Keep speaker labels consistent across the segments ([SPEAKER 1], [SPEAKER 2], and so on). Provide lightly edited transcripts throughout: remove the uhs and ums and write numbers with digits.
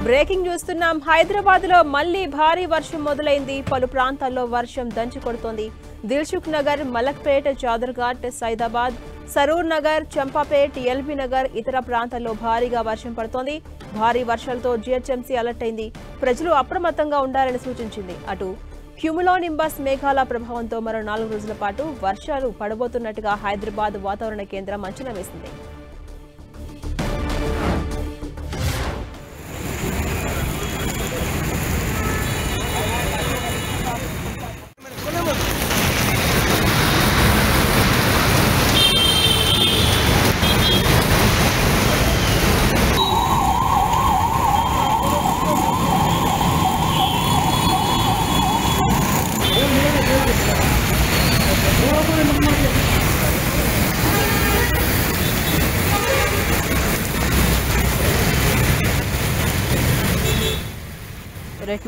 [SPEAKER 1] Breaking చూస్తున్నాం. హైదరాబాద్ లో మళ్లీ భారీ వర్షం మొదలైంది. పలు ప్రాంతాల్లో వర్షం దంచి కొడుతోంది. దిల్సుఖ్ నగర్, మలక్పేట్, చాదర్ఘాట్, సైదాబాద్, సరూర్ నగర్, చంపాపేట్, ఎల్బీ నగర్ ఇతర ప్రాంతాల్లో భారీగా వర్షం పడుతోంది. భారీ వర్షాలతో జీహెచ్ఎంసీ అలర్ట్ అయింది. ప్రజలు అప్రమత్తంగా ఉండాలని సూచించింది. అటు క్యూములోనింబస్ మేఘాల ప్రభావంతో మరో 4 రోజుల పాటు వర్షాలు పడబోతున్నట్టుగా హైదరాబాద్ వాతావరణ కేంద్రం అంచనా వేసింది.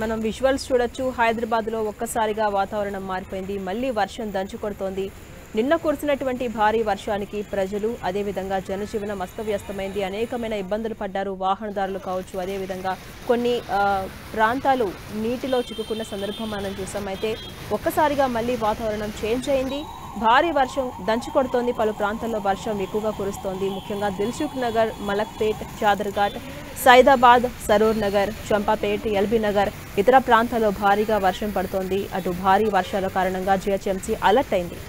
[SPEAKER 1] మనం విజువల్స్ చూడొచ్చు. హైదరాబాద్ లో ఒక్కసారిగా వాతావరణం మారిపోయింది. మళ్లీ వర్షం దంచు కొడుతోంది. నిన్న కురిసినటువంటి భారీ వర్షానికి ప్రజలు అదేవిధంగా జనజీవనం అస్తవ్యస్తమైంది. అనేకమైన ఇబ్బందులు పడ్డారు. వాహనదారులు కావచ్చు, అదేవిధంగా కొన్ని ప్రాంతాలు నీటిలో చిక్కుకున్న సందర్భం మనం చూసాం. అయితే ఒక్కసారిగా మళ్లీ వాతావరణం చేంజ్ అయింది. భారీ వర్షం దంచి కొడుతోంది. పలు ప్రాంతాల్లో వర్షం ఎక్కువగా కురుస్తోంది. ముఖ్యంగా దిల్సుఖ్ నగర్, మలక్పేట్, చాదర్ఘాట్, సైదాబాద్, సరూర్ నగర్, చంపాపేట్, ఎల్బీ నగర్ ఇతర ప్రాంతాల్లో భారీగా వర్షం పడుతోంది. అటు భారీ వర్షాల కారణంగా జీహెచ్ఎంసీ అలర్ట్ అయింది.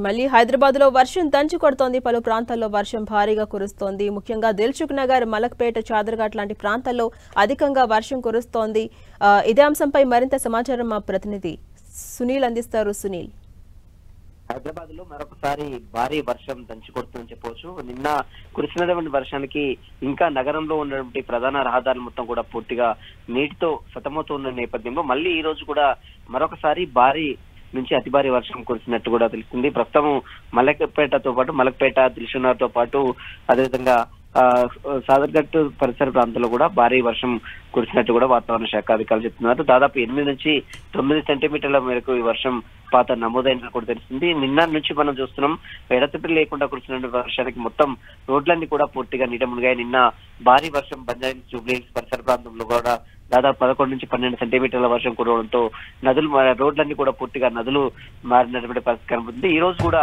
[SPEAKER 1] మళ్లీ హైదరాబాద్ లో వర్షం దంచి కొడుతోంది. పలు ప్రాంతాల్లో వర్షం భారీగా కురుస్తోంది. ముఖ్యంగా దిల్సుఖ్ నగర్, మలక్పేట్, చాదర్ఘాట్ లాంటి ప్రాంతాల్లో అధికంగా వర్షం కురుస్తోంది. ఇదే అంశంపై మరింత సమాచారం మా ప్రతినిధి సునీల్ అందిస్తారు. సునీల్,
[SPEAKER 2] హైదరాబాద్ లో మరొకసారి భారీ వర్షం దంచి కొడుతుందని చెప్పవచ్చు. నిన్న కురిసినటువంటి వర్షానికి ఇంకా నగరంలో ఉన్నటువంటి ప్రధాన రహదారులు మొత్తం కూడా పూర్తిగా నీటితో సతమవుతున్న నేపథ్యంలో మళ్ళీ ఈ రోజు కూడా మరొకసారి భారీ నుంచి అతి భారీ వర్షం కురిసినట్టు కూడా తెలుస్తుంది. ప్రస్తుతం మలక్పేట, దిల్సుఖ్నగర్ తో పాటు అదేవిధంగా సాదర్ఘట్ పరిసర ప్రాంతాల్లో కూడా భారీ వర్షం కురిసినట్టు కూడా వాతావరణ శాఖ అధికారులు చెప్తున్నారు. దాదాపు 8 నుంచి 9 సెంటీమీటర్ల మేరకు ఈ వర్షం పాత నమోదైనట్టు కూడా తెలుస్తుంది. నిన్న నుంచి మనం చూస్తున్నాం, ఎడతెరిపి లేకుండా కురిసిన వర్షానికి మొత్తం రోడ్లన్నీ కూడా పూర్తిగా నీట మునిగాయి. నిన్న భారీ వర్షం బంజారా జూబ్లీహిల్స్ పరిసర ప్రాంతంలో కూడా దాదాపు 11 నుంచి 12 సెంటీమీటర్ల వర్షం కురవడంతో రోడ్లన్నీ కూడా పూర్తిగా నదులు మారినటువంటి పరిస్థితి కనబడుతుంది. ఈ రోజు కూడా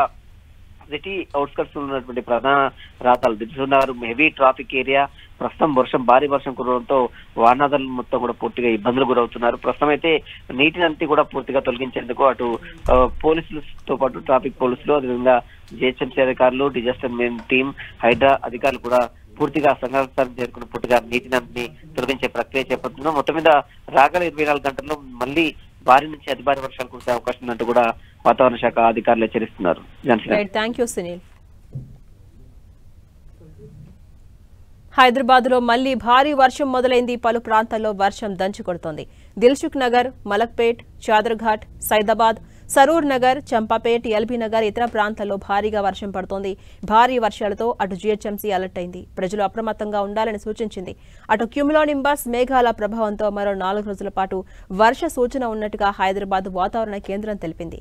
[SPEAKER 2] సిటీ అవుట్స్కట్స్ ఉన్నటువంటి ప్రధాన రాతాలు దిల్సుఖ్నగర్ హెవీ ట్రాఫిక్ ఏరియా ప్రస్తుతం భారీ వర్షం కురవడంతో వాహనదారులు మొత్తం కూడా పూర్తిగా ఇబ్బందులు గురవుతున్నారు. ప్రస్తుతం అయితే నీటినంతా కూడా పూర్తిగా తొలగించేందుకు అటు పోలీసులతో పాటు ట్రాఫిక్ పోలీసులు, అదేవిధంగా జిహెచ్ఎంసీ అధికారులు, డిజాస్టర్ మెయిన్ టీం, హైడ్రా అధికారులు కూడా పూర్తిగా సంఘర్షణ చేరుకుని పూర్తిగా నీటిని తొలగించే ప్రక్రియ చేపడుతున్నాం. మొత్తం మీద రాగల 24 గంటల్లో మళ్ళీ భారీ నుంచి అతి భారీ వర్షాలు కురిసే అవకాశం ఉన్నట్టు కూడా వాతావరణ శాఖ అధికారులు హెచ్చరిస్తున్నారు.
[SPEAKER 1] హైదరాబాద్ లో మళ్లీ భారీ వర్షం మొదలైంది. పలు ప్రాంతాల్లో వర్షం దంచి కొడుతోంది. దిల్సుఖ్ నగర్, మలక్పేట్, చాదర్ఘాట్, సైదాబాద్, సరూర్ నగర్, చంపాపేట్, ఎల్బీ నగర్ ఇతర ప్రాంతాల్లో భారీగా వర్షం పడుతోంది. భారీ వర్షాలతో అటు జీహెచ్ఎంసీ అలర్ట్ అయింది. ప్రజలు అప్రమత్తంగా ఉండాలని సూచించింది. అటు క్యూములోనింబస్ మేఘాల ప్రభావంతో మరో 4 రోజుల పాటు వర్ష సూచన ఉన్నట్టుగా హైదరాబాద్ వాతావరణ కేంద్రం తెలిపింది.